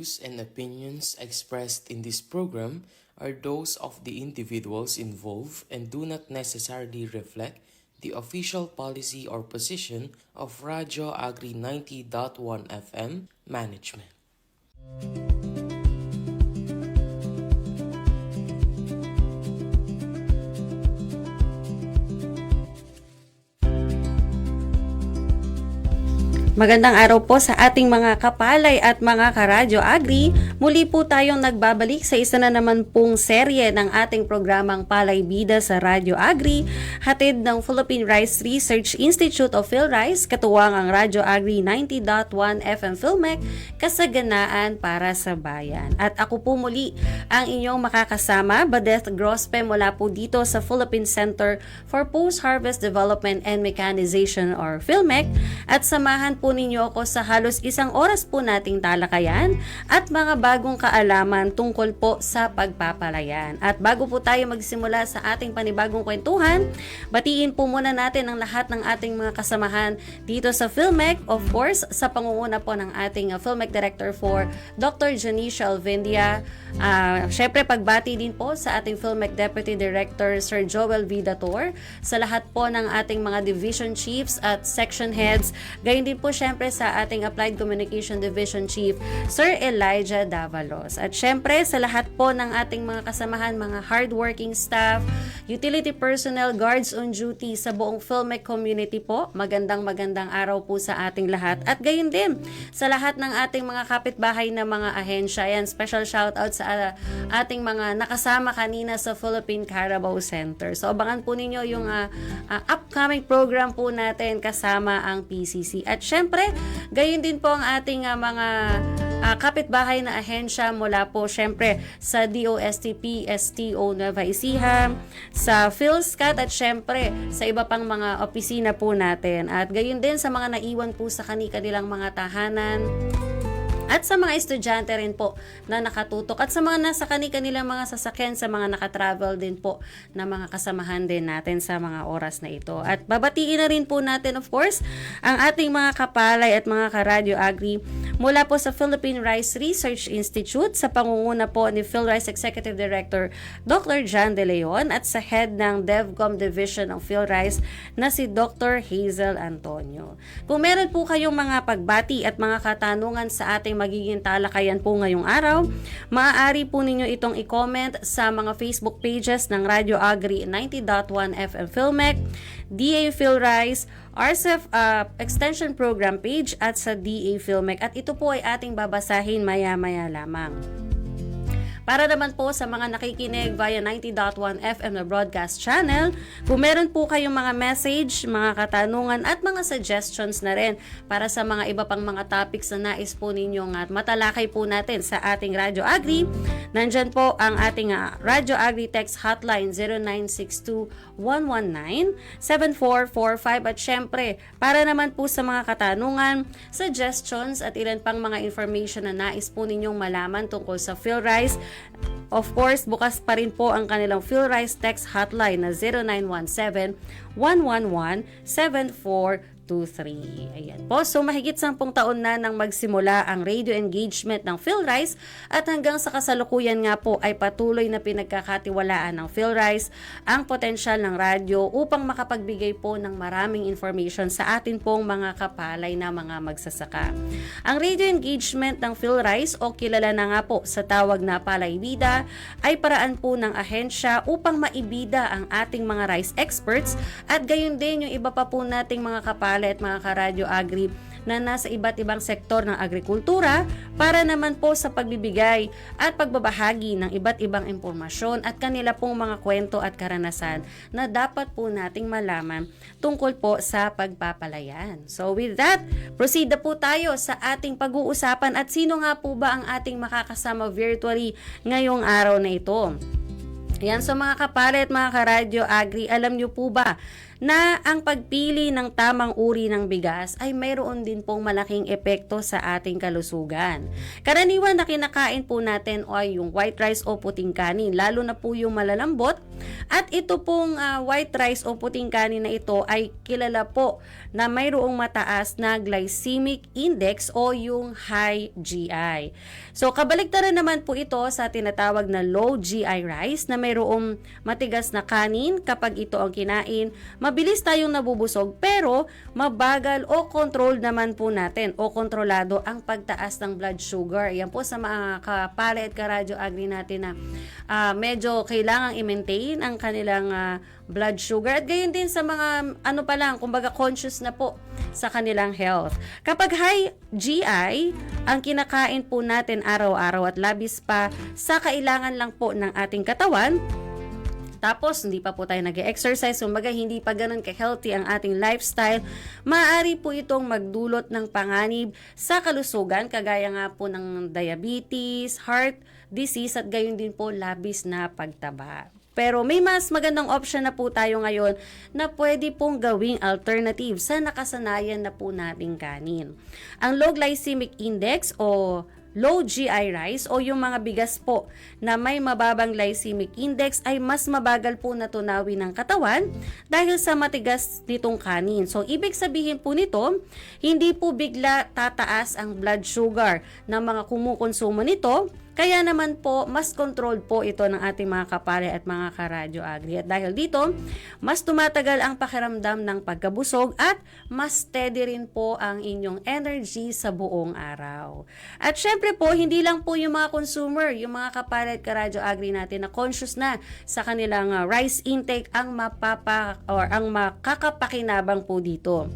views and opinions expressed in this program are those of the individuals involved and do not necessarily reflect the official policy or position of Radyo Agri 90.1 FM management. Magandang araw po sa ating mga kapalay at mga karadyo agri. Muli po tayong nagbabalik sa isa na naman pong serye ng ating programang Palay Bida sa Radyo Agri, hatid ng Philippine Rice Research Institute of PhilRice, katuwang ang Radyo Agri 90.1 FM Philmec, kasaganaan para sa bayan. At ako po muli ang inyong makakasama, Badeth Grospe, mula po dito sa Philippine Center for Post-Harvest Development and Mechanization or PhilMec, at samahan po ninyo ako sa halos isang oras po nating talakayan at mga bagong kaalaman tungkol po sa pagpapalayan. At bago po tayo magsimula sa ating panibagong kwentuhan, batiin po muna natin ang lahat ng ating mga kasamahan dito sa PhilMec, of course, sa pangunguna po ng ating PhilMec Director for Dr. Janicia Alvendia. Syempre, pagbati din po sa ating PhilMec Deputy Director Sir Joel Vidator, sa lahat po ng ating mga division chiefs at section heads, gayon din po syempre sa ating Applied Communication Division Chief Sir Elijah Davalos. At syempre sa lahat po ng ating mga kasamahan, mga hardworking staff, utility personnel, guards on duty sa buong PhilMec community po, magandang araw po sa ating lahat. At gayon din sa lahat ng ating mga kapitbahay na mga ahensya. Yan, special shoutout sa ating mga nakasama kanina sa Philippine Carabao Center. So abangan po ninyo yung upcoming program po natin kasama ang PCC. At syempre, gayon din po ang ating mga kapitbahay na ahensya mula po syempre sa DOSTP, STO Nueva Ecija, sa PhilSCAT at syempre sa iba pang mga opisina po natin. At gayon din sa mga naiwan po sa kanilang mga tahanan, at sa mga estudyante rin po na nakatutok, at sa mga nasa kanilang mga sasakyan, sa mga nakatravel din po na mga kasamahan din natin sa mga oras na ito. At babatiin na rin po natin, of course, ang ating mga kapalay at mga karadyo agri mula po sa Philippine Rice Research Institute, sa pangunguna po ni PhilRice Executive Director Dr. John De Leon, at sa head ng DevCom Division ng PhilRice na si Dr. Hazel Antonio. Kung meron po kayong mga pagbati at mga katanungan sa ating magiging talakayan po ngayong araw, maaari po ninyo itong i-comment sa mga Facebook pages ng Radyo Agri 90.1 FM Philmec, DA PhilRice, RCEF Extension Program page, at sa DA PhilMec. At ito po ay ating babasahin maya-maya lamang. Para naman po sa mga nakikinig via 90.1 FM na broadcast channel, kung meron po kayong mga message, mga katanungan at mga suggestions na rin para sa mga iba pang mga topics na nais po ninyong at matalakay po natin sa ating Radyo Agri, nandyan po ang ating Radyo Agri text hotline 0962-119-7445. At syempre, para naman po sa mga katanungan, suggestions at ilan pang mga information na nais po ninyong malaman tungkol sa PhilRice, of course, bukas pa rin po ang kanilang PhilRice text hotline na 0917-111-7423. Ayan po. So, mahigit 10 taon na nang magsimula ang radio engagement ng PhilRice, at hanggang sa kasalukuyan nga po ay patuloy na pinagkakatiwalaan ng PhilRice ang potensyal ng radyo upang makapagbigay po ng maraming information sa atin pong mga kapalay na mga magsasaka. Ang radio engagement ng PhilRice, o kilala na nga po sa tawag na Palay Bida, ay paraan po ng ahensya upang maibida ang ating mga rice experts, at gayon din yung iba pa po nating mga kapalay at mga karadyo agri na nasa iba't ibang sektor ng agrikultura, para naman po sa pagbibigay at pagbabahagi ng iba't ibang impormasyon at kanila pong mga kwento at karanasan na dapat po nating malaman tungkol po sa pagpapalayan. So with that, proceed na po tayo sa ating pag-uusapan. At sino nga po ba ang ating makakasama virtually ngayong araw na ito? Yan, so mga kapare at mga karadyo agri, alam nyo po ba na ang pagpili ng tamang uri ng bigas ay mayroon din pong malaking epekto sa ating kalusugan. Karaniwan na kinakain po natin ay yung white rice o puting kanin, lalo na po yung malalambot. At ito pong white rice o puting kanin na ito ay kilala po na mayroong mataas na glycemic index o yung high GI. So kabaligtaran naman po ito sa tinatawag na low GI rice na mayroong matigas na kanin. Kapag ito ang kinain, mabilis tayong nabubusog pero mabagal o controlled naman po natin o kontrolado ang pagtaas ng blood sugar. Yan po sa mga kapale at karadyo agri natin na medyo kailangang i-maintain ang kanilang blood sugar at gayon din sa mga kumbaga conscious na po sa kanilang health. Kapag high GI ang kinakain po natin araw-araw at labis pa sa kailangan lang po ng ating katawan, tapos hindi pa po tayo nag-exercise, kumbaga hindi pa ganun ka-healthy ang ating lifestyle, maaari po itong magdulot ng panganib sa kalusugan, kagaya nga po ng diabetes, heart disease at gayon din po labis na pagtaba. Pero may mas magandang option na po tayo ngayon na pwede pong gawing alternative sa nakasanayan na po nating kanin. Ang low glycemic index o low GI rice o yung mga bigas po na may mababang glycemic index ay mas mabagal po na tunawin ng katawan dahil sa matigas nitong kanin. So, ibig sabihin po nito, hindi po bigla tataas ang blood sugar ng mga kumukonsumo nito. Kaya naman po, mas controlled po ito ng ating mga kapare at mga karadyo agri. At dahil dito, mas tumatagal ang pakiramdam ng pagkabusog at mas steady rin po ang inyong energy sa buong araw. At syempre po, hindi lang po yung mga consumer, yung mga kapare at karadyo agri natin na conscious na sa kanilang rice intake ang makakapakinabang po dito.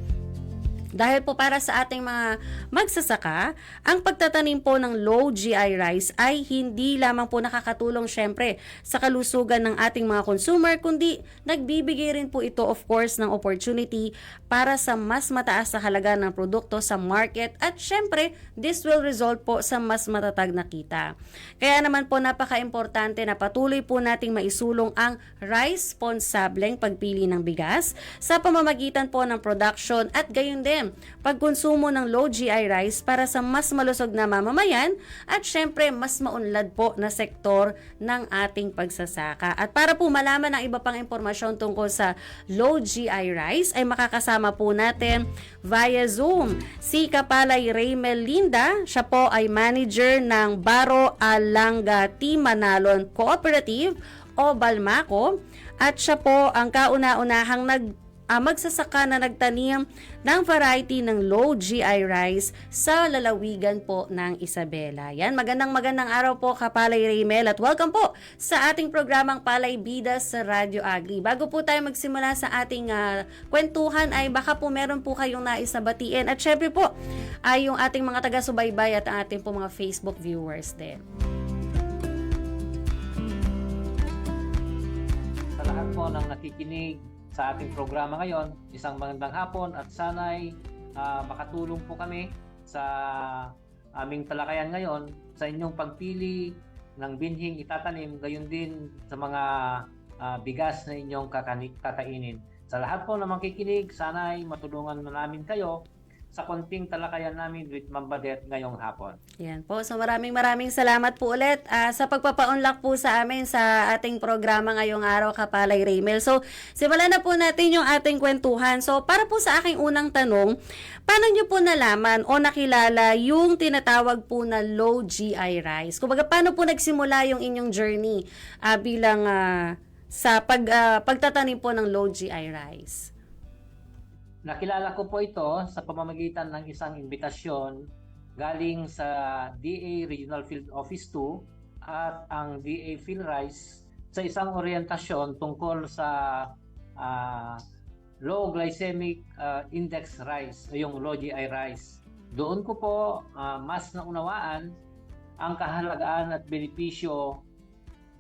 Dahil po para sa ating mga magsasaka, ang pagtatanim po ng low GI rice ay hindi lamang po nakakatulong syempre sa kalusugan ng ating mga consumer, kundi nagbibigay rin po ito of course ng opportunity para sa mas mataas na halaga ng produkto sa market at syempre this will result po sa mas matatag na kita. Kaya naman po napaka-importante na patuloy po nating maisulong ang responsableng pagpili ng bigas sa pamamagitan po ng production at gayon din pagkonsumo ng low GI rice para sa mas malusog na mamamayan at syempre mas maunlad po na sektor ng ating pagsasaka. At para po malaman ang iba pang impormasyon tungkol sa low GI rice ay makakasama po natin via Zoom si Kapalay Raymel Linda. Siya po ay manager ng Baro Alanga Manalon Cooperative o Balmaco at siya po ang kauna-unahang magsasaka na nagtanim ng variety ng low GI rice sa lalawigan po ng Isabela. Yan, magandang araw po Kapalay Raymel at welcome po sa ating programang Palay Bida sa Radyo Agri. Bago po tayo magsimula sa ating kwentuhan ay baka po meron po kayong nais na batiin at syempre po ay yung ating mga taga-subaybay at ang ating po mga Facebook viewers din. Sa lahat po ng nakikinig sa ating programa ngayon, isang magandang hapon at sana'y makatulong po kami sa aming talakayan ngayon sa inyong pagpili ng binhing itatanim, gayon din sa mga bigas na inyong kakainin. Sa lahat po na makikinig, sana'y matulungan na namin kayo sa konting talakayan namin with Ma'am Badet ngayong hapon. Yan po. So maraming salamat po ulit sa pagpapaunlak po sa amin sa ating programa ngayong araw, Kapalay Raymel. So simulan na po natin yung ating kwentuhan. So para po sa aking unang tanong, paano nyo po nalaman o nakilala yung tinatawag po na low GI rice? Kumbaga paano po nagsimula yung inyong journey bilang sa pagtatanim po ng low GI rice? Nakilala ko po ito sa pamamagitan ng isang imbitasyon galing sa DA Regional Field Office 2 at ang DA PhilRice sa isang orientasyon tungkol sa low glycemic index rice o yung low GI rice. Doon ko po mas naunawaan ang kahalagaan at benepisyo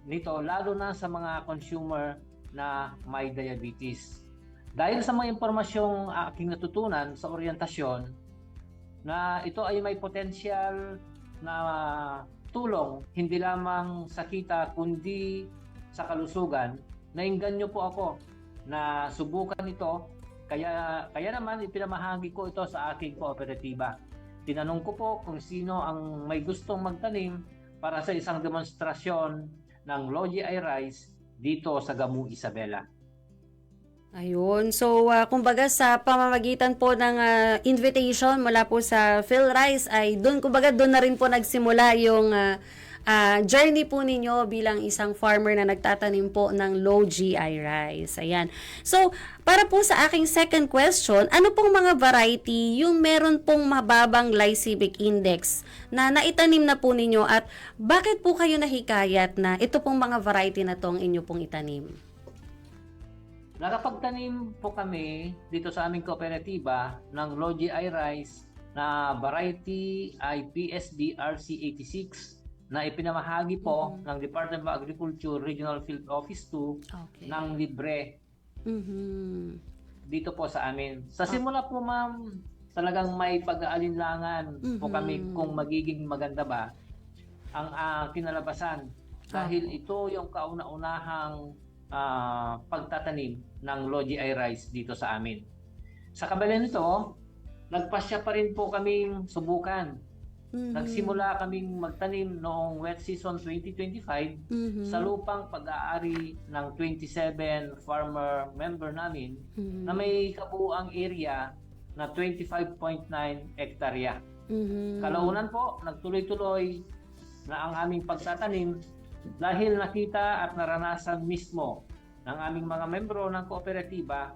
nito lalo na sa mga consumer na may diabetes. Dahil sa mga impormasyong aking natutunan sa orientasyon na ito ay may potensyal na tulong hindi lamang sa kita kundi sa kalusugan, nainganyo po ako na subukan ito. Kaya naman ipinamahagi ko ito sa aking kooperatiba. Tinanong ko po kung sino ang may gustong magtanim para sa isang demonstrasyon ng Logi I Rice dito sa Gamu, Isabela. Ayun. So, kumbaga sa pamamagitan po ng invitation mula po sa PhilRice ay doon, kumbaga doon na rin po nagsimula yung journey po ninyo bilang isang farmer na nagtatanim po ng low GI rice. Ayan. So, para po sa aking second question, ano pong mga variety yung meron pong mababang glycemic index na naitanim na po ninyo at bakit po kayo nahikayat na ito pong mga variety na tong inyo pong itanim? Nakapagtanim po kami dito sa aming kooperatiba ng Logi I Rice na variety ay PSD RC86 na ipinamahagi po ng Department of Agriculture Regional Field Office 2 ng libre dito po sa amin. Sa simula po ma'am, talagang may pag-aalinlangan po kami kung magiging maganda ba ang kinalabasan dahil ito yung kauna-unahang pagtatanim ng Logi I Rice dito sa amin. Sa kabila nito, nagpasya pa rin po kaming subukan. Nagsimula kaming magtanim noong wet season 2025 sa lupang pag-aari ng 27 farmer member namin na may kabuuang area na 25.9 hektarya. Kalaunan po, nagtuloy-tuloy na ang aming pagtatanim dahil nakita at naranasan mismo ng aming mga membro ng kooperatiba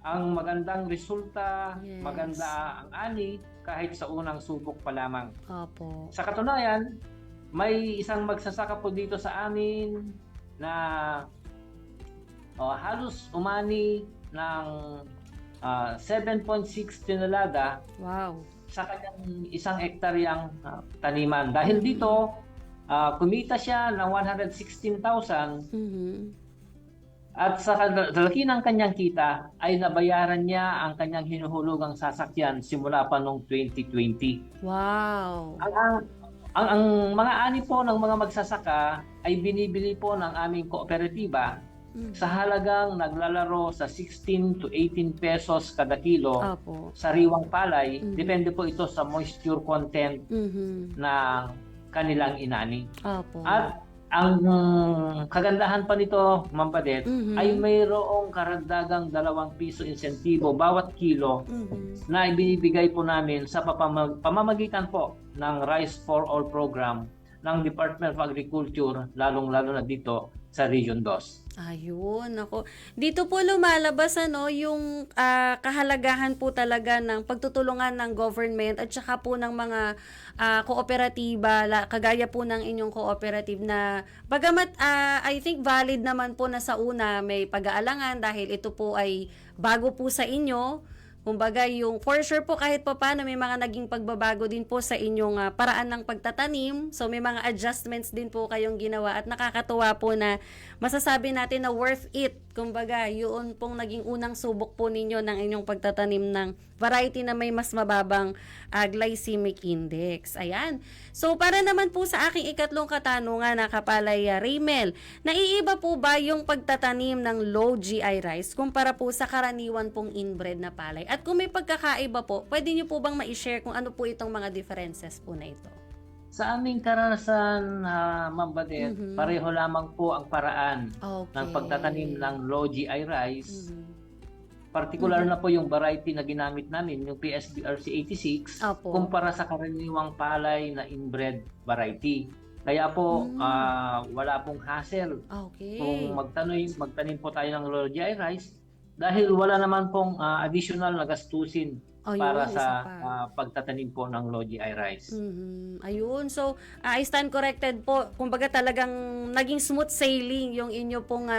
ang magandang resulta, maganda ang ani kahit sa unang subok pa lamang. Opo. Sa katunayan, may isang magsasaka po dito sa amin na halos umani ng 7.6 tonelada sa kanyang isang hektaryang taniman. Dahil dito, kumita siya ng 116,000 at sa laki ng kanyang kita ay nabayaran niya ang kanyang hinuhulugang sasakyan simula pa noong 2020. Wow! Ang mga ani po ng mga magsasaka ay binibili po ng aming kooperatiba sa halagang naglalaro sa 16 to 18 pesos kada kilo sariwang palay. Depende po ito sa moisture content ng kanilang inani. At ang kagandahan pa nito, Ma'am Padet, ay mayroong karagdagang 2 piso insentibo bawat kilo na ibinibigay po namin sa pamamagitan po ng Rice for All program ng Department of Agriculture, lalong-lalo na dito sa Region 2. Ayun, ako. Dito po lumalabas yung kahalagahan po talaga ng pagtutulungan ng government at saka po ng mga kooperatiba, kagaya po ng inyong cooperative na bagamat I think valid naman po na sa una may pag-aalangan dahil ito po ay bago po sa inyo. Kumbaga yung for sure po kahit pa paano may mga naging pagbabago din po sa inyong paraan ng pagtatanim. So may mga adjustments din po kayong ginawa at nakakatuwa po na masasabi natin na worth it. Kumbaga yun pong naging unang subok po ninyo ng inyong pagtatanim ng variety na may mas mababang glycemic index. Ayan. So para naman po sa aking ikatlong katanungan na Kapalay Raymel, naiiba po ba yung pagtatanim ng low GI rice kumpara po sa karaniwan pong inbred na palay? At kung may pagkakaiba po, pwede nyo po bang ma-share kung ano po itong mga differences po na ito? Sa aming karanasan, Ma'am Badet, pareho lamang po ang paraan ng pagtatanim ng low GI rice. Particular na po yung variety na ginamit namin, yung PSBRC86, kumpara sa karaniwang palay na inbred variety. Kaya po, wala pong hassle kung magtanim po tayo ng low GI rice dahil wala naman pong additional na gastusin para sa pagtatanim po ng low GI rice. Ayun. So, I stand corrected po. Kumbaga talagang naging smooth sailing yung inyo pong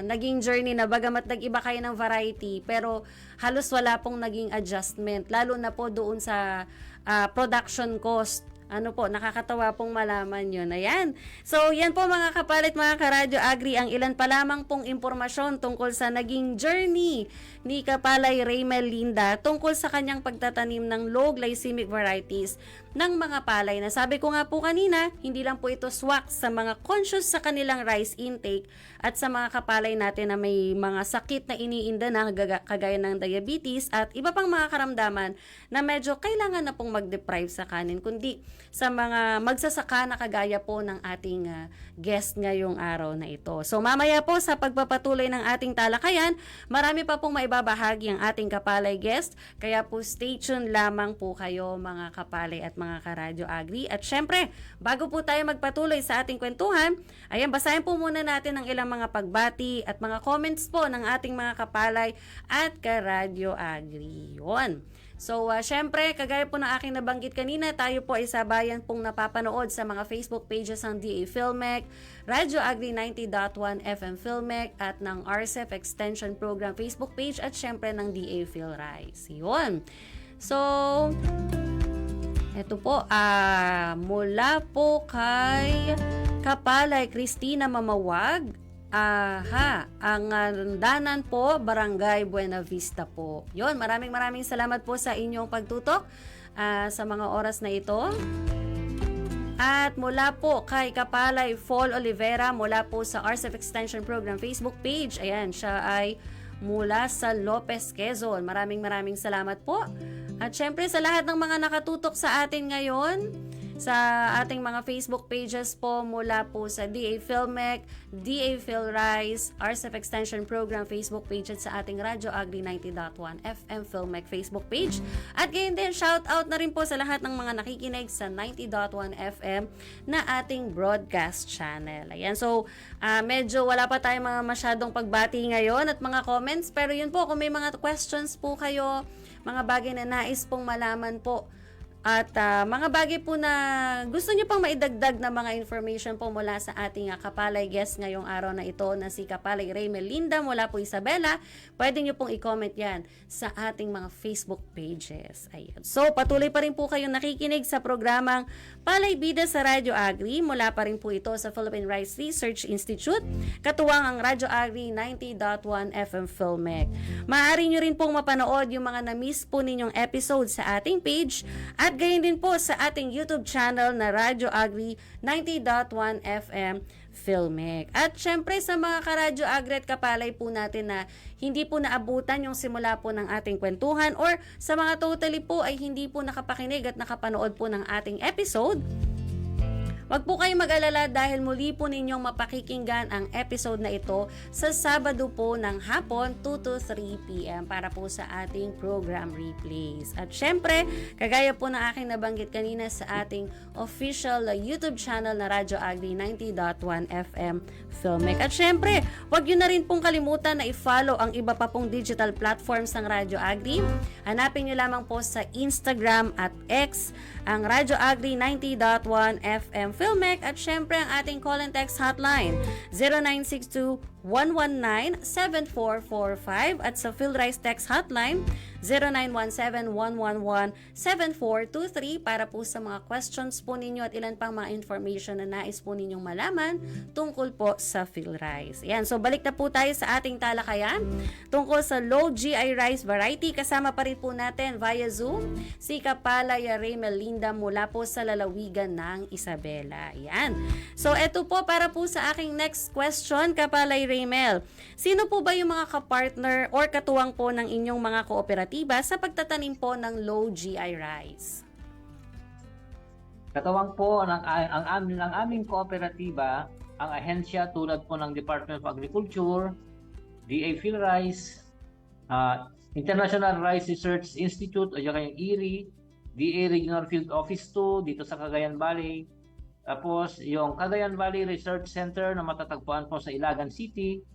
naging journey na bagamat nag-iba kayo ng variety pero halos wala pong naging adjustment. Lalo na po doon sa production cost. Ano po, nakakatawa pong malaman yun. Ayan. So, yan po mga kapalit, mga karadyo agri, ang ilan pa lamang pong impormasyon tungkol sa naging journey ni Kapalay Raymel Linda tungkol sa kanyang pagtatanim ng low glycemic varieties ng mga palay. Nasabi ko nga po kanina, hindi lang po ito swak sa mga conscious sa kanilang rice intake at sa mga kapalay natin na may mga sakit na iniinda na kagaya ng diabetes at iba pang mga karamdaman na medyo kailangan na pong mag-deprive sa kanin, kundi sa mga magsasaka na kagaya po ng ating guest ngayong araw na ito. So mamaya po sa pagpapatuloy ng ating talakayan, marami pa pong maibabahagi ang ating kapalay guest, kaya po stay tuned lamang po kayo mga kapalay at mga karadyo agri. At syempre, bago po tayo magpatuloy sa ating kwentuhan, ayan, basahin po muna natin ang ilang mga pagbati at mga comments po ng ating mga kapalay at karadyo agri. Yun. So, syempre, kagaya po ng aking nabanggit kanina, tayo po ay sabayan pong napapanood sa mga Facebook pages ng DA Filmec, Radyo Agri 90.1 FM Filmec, at ng RCEF Extension Program Facebook page, at syempre ng DA Philrise. Yun. So, eto po, mula po kay Kapalay Cristina Mamawag, ang Danan po, Barangay Buena Vista po. Yon, maraming salamat po sa inyong pagtutok sa mga oras na ito. At mula po kay Kapalay Fall Olivera, mula po sa RCEF Extension Program Facebook page. Ayan, siya ay mula sa Lopez, Quezon. Maraming salamat po. At syempre sa lahat ng mga nakatutok sa atin ngayon, sa ating mga Facebook pages po, mula po sa DA Filmec, DA Philrise, RCEF Extension Program Facebook page, at sa ating Radyo Agri 90.1 FM Filmec Facebook page. At gayon din, shout out na rin po sa lahat ng mga nakikinig sa 90.1 FM na ating broadcast channel. Ayan, so medyo wala pa tayong mga masyadong pagbati ngayon at mga comments, pero yun po, kung may mga questions po kayo, mga bagay na nais pong malaman po, at mga bagay po na gusto nyo pang maidagdag na mga information po mula sa ating kapalay guest ngayong araw na ito na si Kapalay Raymel Linda mula po Isabela, pwede nyo pong i-comment yan sa ating mga Facebook pages. Ayun. So, patuloy pa rin po kayong nakikinig sa programang Palay Bida sa Radyo Agri. Mula pa rin po ito sa Philippine Rice Research Institute, katuwang ang Radyo Agri 90.1 FM Filmec. Maaari nyo rin pong mapanood yung mga na-miss po ninyong episode sa ating page, at gayon din po sa ating YouTube channel na Radyo Agri 90.1 FM Filmec. At syempre sa mga karadyo agri at kapalay po natin na hindi po naabutan yung simula po ng ating kwentuhan, or sa mga totally po ay hindi po nakapakinig at nakapanood po ng ating episode, wag po kayong mag-alala dahil muli po ninyong mapakikinggan ang episode na ito sa Sabado po ng hapon 2 to 3 p.m. para po sa ating program replays. At syempre, kagaya po ng aking nabanggit kanina sa ating official YouTube channel na Radyo Agri 90.1 FM Filmec. At syempre, wag yun na rin pong kalimutan na i-follow ang iba pa pong digital platforms ng Radyo Agri. Hanapin nyo lamang po sa Instagram at X ang Radyo Agri 90.1 FM Filmec, at syempre ang ating call and text hotline 0962-119-7445, at sa Philrise text hotline 0917-111-7423 para po sa mga questions po ninyo at ilan pang mga information na nais po ninyong malaman tungkol po sa Philrise. Ayan, so balik na po tayo sa ating talakayan tungkol sa low GI rice variety. Kasama pa rin po natin via Zoom si Kapalay Raymel Linda mula po sa lalawigan ng Isabela. Ayan. So eto po para po sa aking next question, Kapalay Raymel. Sino po ba yung mga kapartner or katuwang po ng inyong mga kooperatiba sa pagtatanim po ng low GI rice? Katawang po ng aming kooperatiba, ang ahensya tulad po ng Department of Agriculture, DA Philrise, International Rice Research Institute o yung IRI, DA Regional Field Office 2 dito sa Cagayan Valley. Tapos yung Cagayan Valley Research Center na matatagpuan po sa Ilagan City,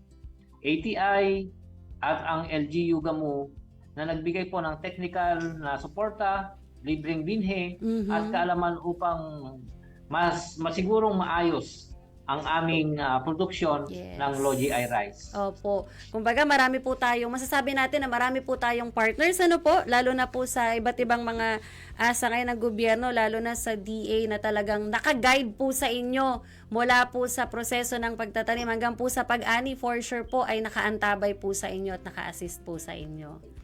ATI, at ang LGU Gamu na nagbigay po ng technical na suporta, libreng binhe, at kaalaman upang mas masigurong maayos ang aming produksyon Yes. ng Low GI rice. Opo. Kumbaga marami po tayong, masasabi natin na marami po tayong partners, ano po, lalo na po sa iba't ibang mga sangay ng gobyerno, lalo na sa DA na talagang naka-guide po sa inyo mula po sa proseso ng pagtatanim hanggang po sa pag-ani, for sure po ay nakaantabay po sa inyo at naka-assist po sa inyo.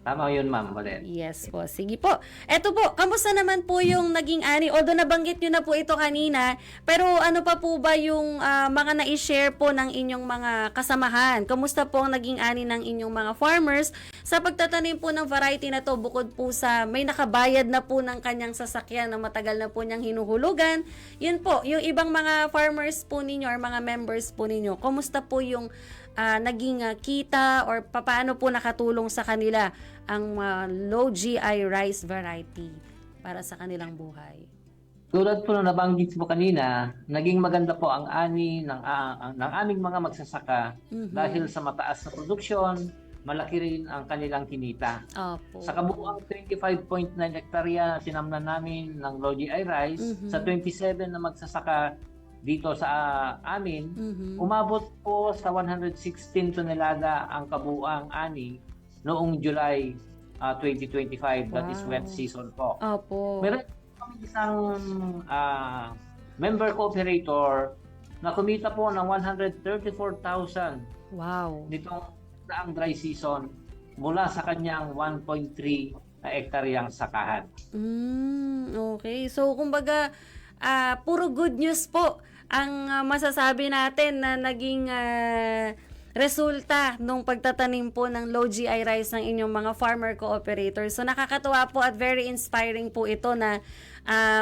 Tama yun, Ma'am Valen. Yes po. Sige po. Eto po, kamusta naman po yung naging ani? Although nabanggit nyo na po ito kanina, pero ano pa po ba yung mga na-share po ng inyong mga kasamahan? Kamusta po ang naging ani ng inyong mga farmers sa pagtatanim po ng variety na to, bukod po sa may nakabayad na po ng kanyang sasakyan na matagal na po niyang hinuhulugan? Yun po, yung ibang mga farmers po ninyo or mga members po ninyo, kamusta po yung naging kita or paano po nakatulong sa kanila ang low GI rice variety para sa kanilang buhay? Tulad po na nabanggit mo kanina, naging maganda po ang ani ng aming mga magsasaka dahil sa mataas na produksyon, malaki rin ang kanilang kinita. Opo. Sa kabuuang 25.9 hektarya na tinamnan namin ng Low GI rice, sa 27 na magsasaka dito sa amin, umabot po sa 116 tonelada ang kabuuang ani noong July 2025, that is wet season po. Opo. Meron kami isang member cooperator na kumita po ng 134,000 Wow. nitong ang dry season mula sa kanyang 1.3 na hektaryang sakahan. Okay. So, kumbaga, puro good news po ang masasabi natin na naging resulta nung pagtatanim po ng low GI rice ng inyong mga farmer cooperators. So nakakatuwa po at very inspiring po ito na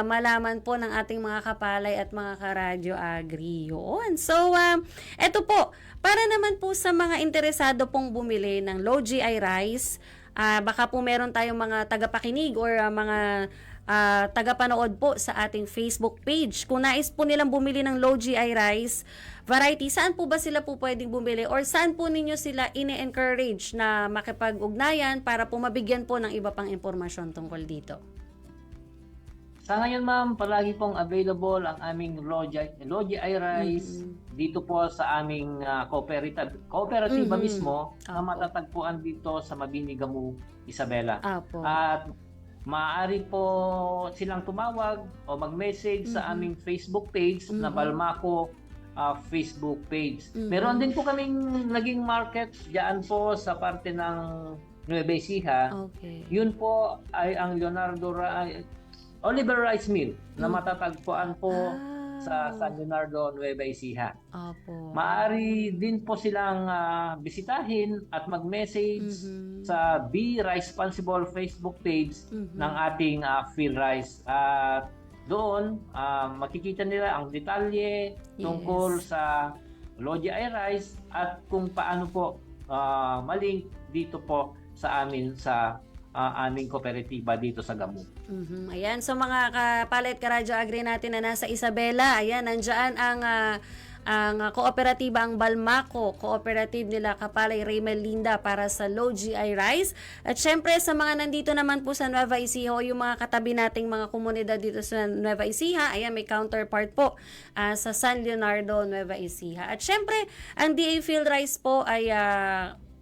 malaman po ng ating mga kapalay at mga karadyo agri. Yun. So eto po, para naman po sa mga interesado pong bumili ng low GI rice, baka po meron tayong mga tagapakinig or mga tagapanood po sa ating Facebook page. Kung nais po nilang bumili ng low GI rice variety, saan po ba sila po pwedeng bumili or saan po ninyo sila ini-encourage na makipag-ugnayan para po mabigyan po ng iba pang impormasyon tungkol dito? Sa ngayon, ma'am, palagi pong available ang aming Low GI rice dito po sa aming kooperatiba mismo na matatagpuan dito sa Mabini, Gamu, Isabela. Apo. At maaari po silang tumawag o mag-message sa aming Facebook page na Balmaco Facebook page. Meron din po kaming naging market diyan po sa parte ng Nueva Ecija. Okay. Yun po ay ang Oliver Rice Mill na matatagpuan po sa San Leonardo, Nueva Ecija. Opo. Maaari din po silang bisitahin at mag-message sa Be Responsible Facebook page ng ating Phil Rice. At doon, makikita nila ang detalye tungkol sa Low GI rice at kung paano po malink dito po sa amin sa aming kooperatiba dito sa Gamu. Ayan, so mga kapalay at karadyo agri natin na nasa Isabela, ayan, nandyan ang kooperatiba ang Balmaco, cooperative nila Kapalay Raymel Linda para sa low GI rice. At syempre sa mga nandito naman po sa Nueva Ecija o yung mga katabi nating mga komunidad dito sa Nueva Ecija, ayan, may counterpart po sa San Leonardo, Nueva Ecija. At syempre, ang DA Field Rice po ay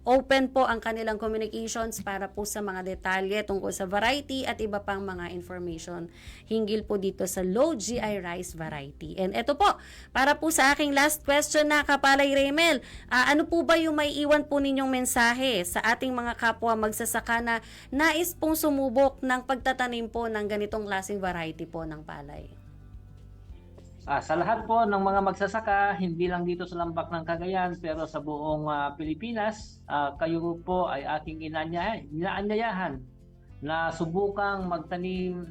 open po ang kanilang communications para po sa mga detalye tungkol sa variety at iba pang mga information hinggil po dito sa low GI rice variety. And ito po, para po sa aking last question na Kapalay Raymel, ano po ba yung may iwan po ninyong mensahe sa ating mga kapwa magsasaka na nais pong sumubok ng pagtatanim po ng ganitong klaseng variety po ng palay? Sa lahat po ng mga magsasaka, hindi lang dito sa Lambak ng Cagayan, pero sa buong Pilipinas, kayo po ay aking inaanyayahan na subukang magtanim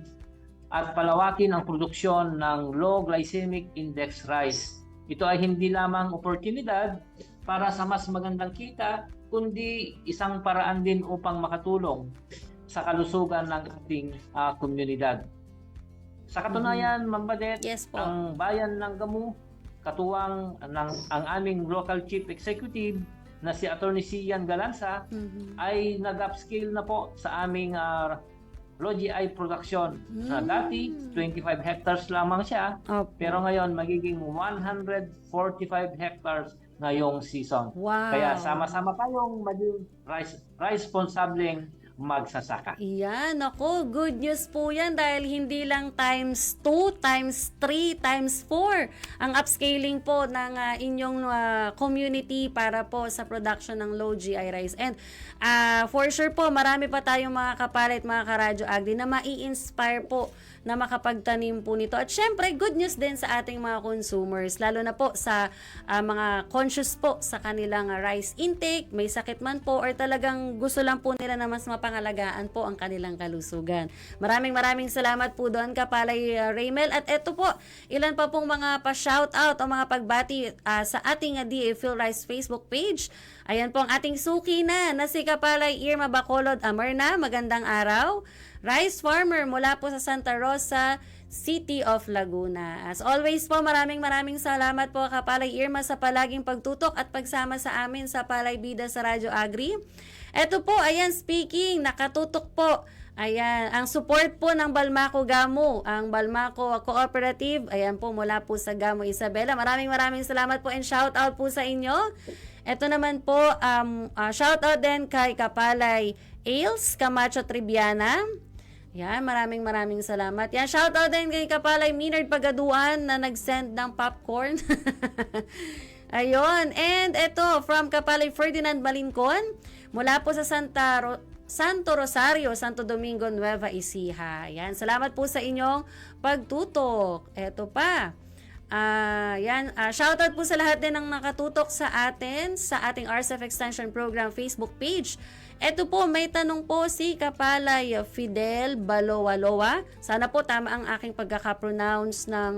at palawakin ang produksyon ng low glycemic index rice. Ito ay hindi lamang oportunidad para sa mas magandang kita, kundi isang paraan din upang makatulong sa kalusugan ng ating komunidad. Sa katunayan, Ma'am Badet, Yes po. ang bayan ng Gamu, katuwang ang aming local chief executive na si Attorney Sian Galanza, ay nag-upscale na po sa aming Logi production. Na dati, 25 hectares lamang siya, Opo. pero ngayon magiging 145 hectares ngayong season. Wow. Kaya sama-sama tayong maging responsableng magsasaka. Yan, ako, good news po yan dahil hindi lang times 2, times 3, times 4 ang upscaling po ng inyong community para po sa production ng low GI rice. And for sure po, marami pa tayong mga kapalit, mga karadyo agri na mai-inspire po na makapagtanim po nito. At syempre, good news din sa ating mga consumers, lalo na po sa mga conscious po sa kanilang rice intake, may sakit man po or talagang gusto lang po nila na mas mapangalagaan po ang kanilang kalusugan. Maraming salamat po doon, Kapalay Raymel. At eto po, ilan pa pong mga pa-shoutout o mga pagbati sa ating DA Phil Rice Facebook page. Ayan po ang ating suki na si Kapalay Irma Bacolod Amarna. Magandang araw. Rice farmer mula po sa Santa Rosa, City of Laguna. As always po, maraming salamat po Kapalay Irma sa palaging pagtutok at pagsama sa amin sa Palay Bida sa Radyo Agri. Eto po, ayan, speaking, nakatutok po. Ayan, ang support po ng Balmaco Gamo, ang Balmaco Cooperative, ayan po mula po sa Gamo Isabela. Maraming salamat po and shout out po sa inyo. Ito naman po, shout out din kay Kapalay Ales, Camacho Triviana. Yan, maraming salamat. Yan, shout out din kay Kapalay Minard Pagaduan na nag-send ng popcorn. Ayun, and ito from Kapalay Ferdinand Malincon mula po sa Santo Rosario, Santo Domingo, Nueva Ecija. Yan, salamat po sa inyong pagtutok. Ito pa. Shoutout po sa lahat din ng nakatutok sa atin sa ating RCF Extension Program Facebook page. Ito po, may tanong po si Kapalay Fidel Balowaloa. Sana po tama ang aking pagkakapronounce ng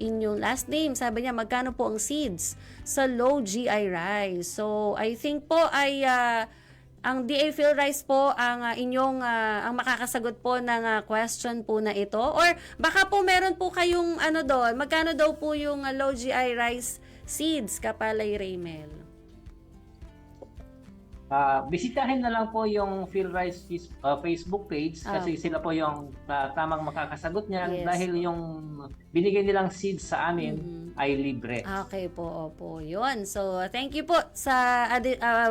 inyong last name. Sabi niya, magkano po ang seeds sa low GI rice? So, I think po ay ang DA Phil Rice po ang inyong ang makakasagot po ng question po na ito. Or baka po meron po kayong doon, magkano daw po yung low GI rice seeds, Kapalay Raymel? Bisitahin na lang po yung Phil Rice Facebook page kasi sila po yung tamang makakasagot niyan dahil yung binigay nilang seeds sa amin ay libre. Okay po, opo. Yun. So, thank you po sa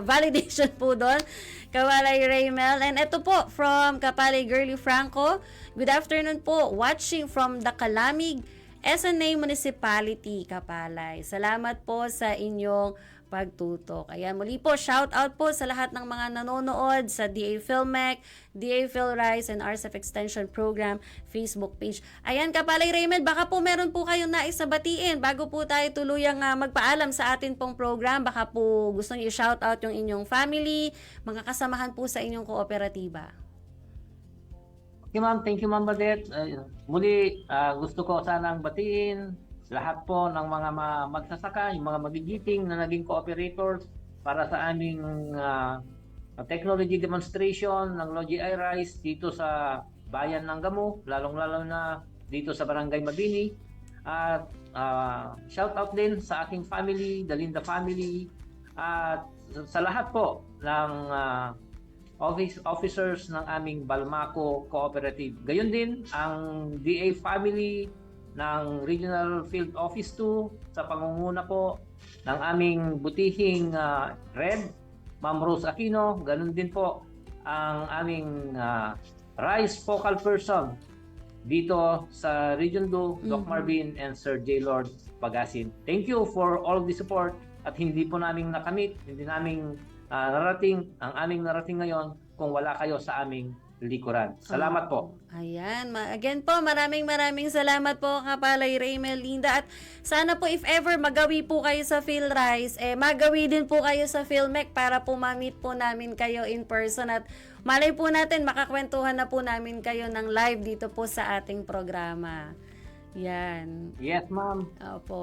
validation po doon, Kapalay Raymel. And ito po, from Kapalay Girly Franco. Good afternoon po. Watching from the Calamig, SNA Municipality, Kapalay. Salamat po sa inyong pagtutok. Ayan, muli po, shout out po sa lahat ng mga nanonood sa DA Philmec, DA Phil Rice and RCF Extension Program Facebook page. Ayan, Kapalay Raymond, baka po meron po kayong naisabatiin bago po tayo tuluyang magpaalam sa atin pong program. Baka po gusto niyo i-shout out yung inyong family, mga kasamahan po sa inyong kooperatiba. Okay, ma'am. Thank you, Ma'am Badet. Muli, gusto ko sanang batiin lahat po ng mga magsasaka, yung mga magigiting na naging cooperators para sa aming technology demonstration ng Low GI Rice dito sa bayan ng Gamo, lalong-lalo na dito sa Barangay Mabini. At shout out din sa aking family, Dalinda family, at sa lahat po ng officers ng aming Balmaco Cooperative. Gayon din ang DA family ng Regional Field Office 2 sa pangunguna po ng aming butihing Red, Ma'am Rose Aquino. Ganun din po ang aming Rice Focal Person dito sa Region 2, Doc Marvin and Sir J. Lord Pagasin. Thank you for all the support at hindi po namin nakamit, hindi namin narating ang aming narating ngayon kung wala kayo sa aming likuran. Salamat po. Ayan. Again po, maraming salamat po, Kapalay Raymel Linda. At sana po if ever magawi po kayo sa Phil Rice, magawi din po kayo sa Philmec para po ma-meet po namin kayo in person. At malay po natin, makakwentuhan na po namin kayo ng live dito po sa ating programa. Yan. Yes, ma'am. Opo.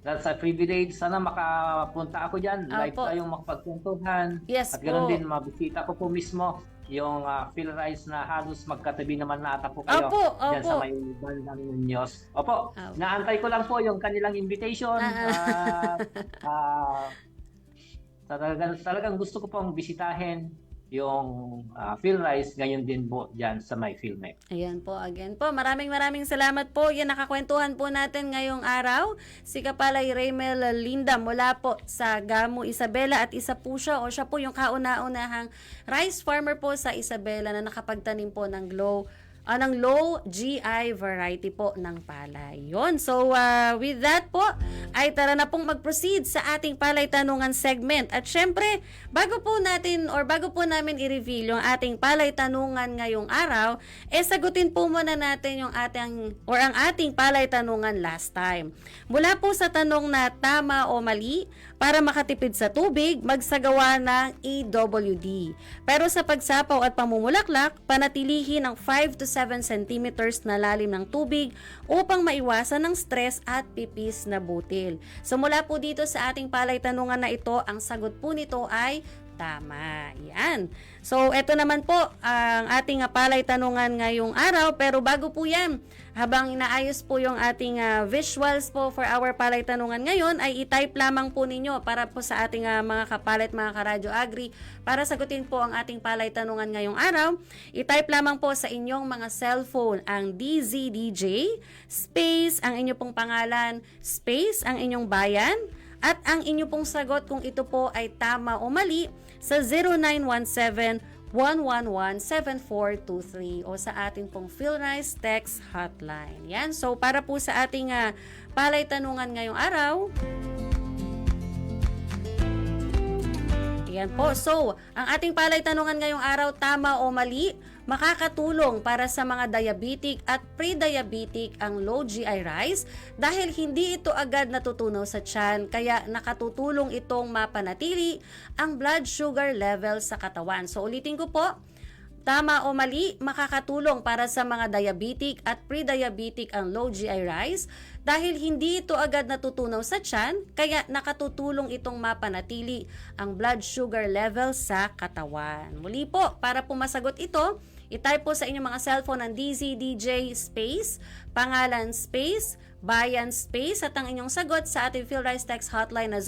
That's a privilege. Sana makapunta ako dyan. Live Opo. tayong makapagpuntuhan. Yes at ganoon po. din, mabisita ko po mismo yung Phil Rice na halos magkatabi naman na ata po kayo Opo, dyan opo. sa may bandang Muñoz. Opo, naantay ko lang po yung kanilang invitation. Talagang gusto ko pong bisitahin yung PhilRice, ngayon din po dyan sa may PhilMec. Ayan po, again po. Maraming salamat po. Yan, nakakwentuhan po natin ngayong araw. Si Kapalay Raymel Linda mula po sa Gamu, Isabela, at isa po siya, o siya po yung kauna-unahang rice farmer po sa Isabela na nakapagtanim po ng low GI variety po ng palay. Yun. So, with that po, ay tara na pong mag-proceed sa ating palay tanungan segment. At syempre, bago po namin i-reveal yung ating palay tanungan ngayong araw, sagutin po muna natin yung ang ating palay tanungan last time. Mula po sa tanong na tama o mali, para makatipid sa tubig, magsagawa ng EWD. Pero sa pagsapaw at pamumulaklak, panatilihin ang 5 to 7 centimeters na lalim ng tubig upang maiwasan ng stress at pipis na butil. So mula po dito sa ating palay tanungan na ito, ang sagot po nito ay tama. Yan. So, eto naman po ang ating palay tanungan ngayong araw. Pero bago po yan, habang inaayos po yung ating visuals po for our palay tanungan ngayon, ay i-type lamang po ninyo para po sa ating mga kapalit, mga karadyo agri, para sagutin po ang ating palay tanungan ngayong araw. I-type lamang po sa inyong mga cellphone ang DZDJ, space ang inyong pong pangalan, space ang inyong bayan, at ang inyo pong sagot kung ito po ay tama o mali sa 0917-111-7423 o sa ating pong PhilRice text hotline. Yan. So, para po sa ating palay tanungan ngayong araw, yan po. So, ang ating palay tanungan ngayong araw, tama o mali, makakatulong para sa mga diabetic at pre-diabetic ang low GI rice dahil hindi ito agad natutunaw sa tiyan, kaya nakatutulong itong mapanatili ang blood sugar level sa katawan. So, ulitin ko po, tama o mali, makakatulong para sa mga diabetic at pre-diabetic ang low GI rice dahil hindi ito agad natutunaw sa tiyan, kaya nakatutulong itong mapanatili ang blood sugar level sa katawan. Muli po, para po masagot ito, i-type po sa inyong mga cellphone ang DZDJ space, pangalan space, bayan space, at ang inyong sagot sa ating PhilRice text hotline na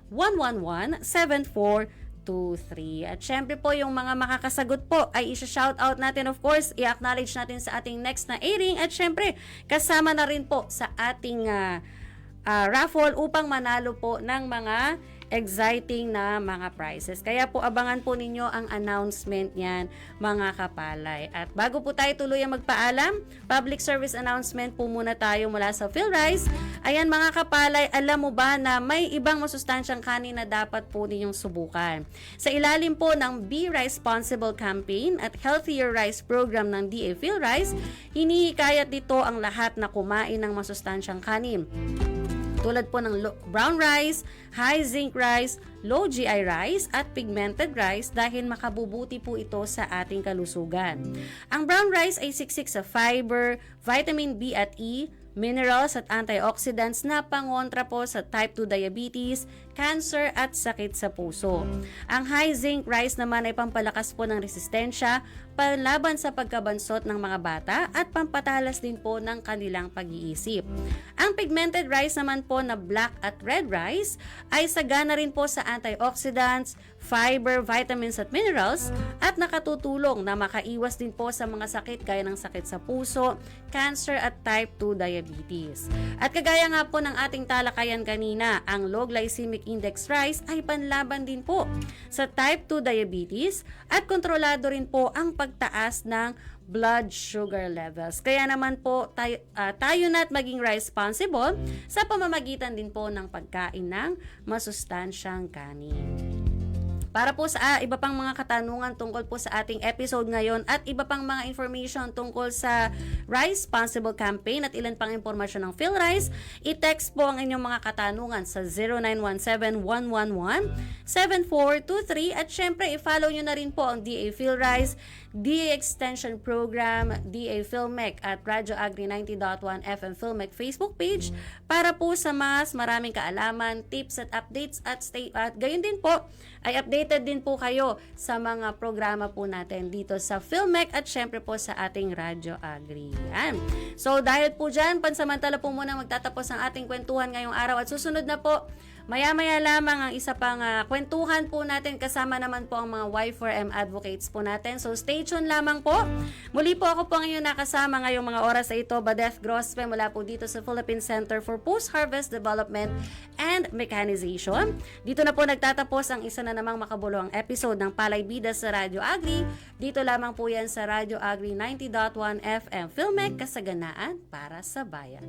0917-111-7423. At syempre po, yung mga makakasagot po ay isa-shoutout natin, of course, i-acknowledge natin sa ating next na airing, at syempre, kasama na rin po sa ating raffle upang manalo po ng mga exciting na mga prizes. Kaya po abangan po ninyo ang announcement niyan, mga kapalay. At bago po tayo tuluyang magpaalam, public service announcement po muna tayo mula sa PhilRice. Ayan mga kapalay, alam mo ba na may ibang masustansyang kanin na dapat po ninyong subukan? Sa ilalim po ng Be Responsible Campaign at Healthier Rice Program ng DA PhilRice, hinihikayat dito ang lahat na kumain ng masustansyang kanin, tulad po ng brown rice, high zinc rice, low GI rice, at pigmented rice dahil makabubuti po ito sa ating kalusugan. Ang brown rice ay siksik sa fiber, vitamin B at E, minerals at antioxidants na pangontra po sa type 2 diabetes, cancer at sakit sa puso. Ang high zinc rice naman ay pampalakas po ng resistensya, panlaban sa pagkabansot ng mga bata at pampatalas din po ng kanilang pag-iisip. Ang pigmented rice naman po na black at red rice ay sagana rin po sa antioxidants, fiber, vitamins at minerals at nakatutulong na makaiwas din po sa mga sakit gaya ng sakit sa puso, cancer at type 2 diabetes. At kagaya nga po ng ating talakayan kanina, ang low glycemic index rice ay panlaban din po sa type 2 diabetes at kontrolado rin po ang pagtaas ng blood sugar levels. Kaya naman po tayo na't maging responsible sa pamamagitan din po ng pagkain ng masustansyang kanin. Para po sa iba pang mga katanungan tungkol po sa ating episode ngayon at iba pang mga information tungkol sa Rice-Responsible Campaign at ilan pang impormasyon ng PhilRice, i-text po ang inyong mga katanungan sa 0917-111-7423 at syempre i-follow nyo na rin po ang DA PhilRice, DA Extension Program, DA PhilMec at Radyo Agri 90.1 FM PhilMec Facebook page para po sa mas maraming kaalaman, tips at updates at gayon din po ay updated din po kayo sa mga programa po natin dito sa PhilMec at syempre po sa ating Radyo Agri. Yan. So dahil po dyan, pansamantala po muna magtatapos ang ating kwentuhan ngayong araw at susunod na po Maya-maya lamang ang isa pang kwentuhan po natin, kasama naman po ang mga Y4M advocates po natin. So stay tuned lamang po. Muli po ako po ang inyong nakasama ngayong mga oras sa ito, Badeth Grospe, mula po dito sa Philippine Center for Post-Harvest Development and Mechanization. Dito na po nagtatapos ang isa na namang makabuluhang episode ng Palay Bida sa Radyo Agri. Dito lamang po yan sa Radyo Agri 90.1 FM. Filmek, kasaganaan para sa bayan.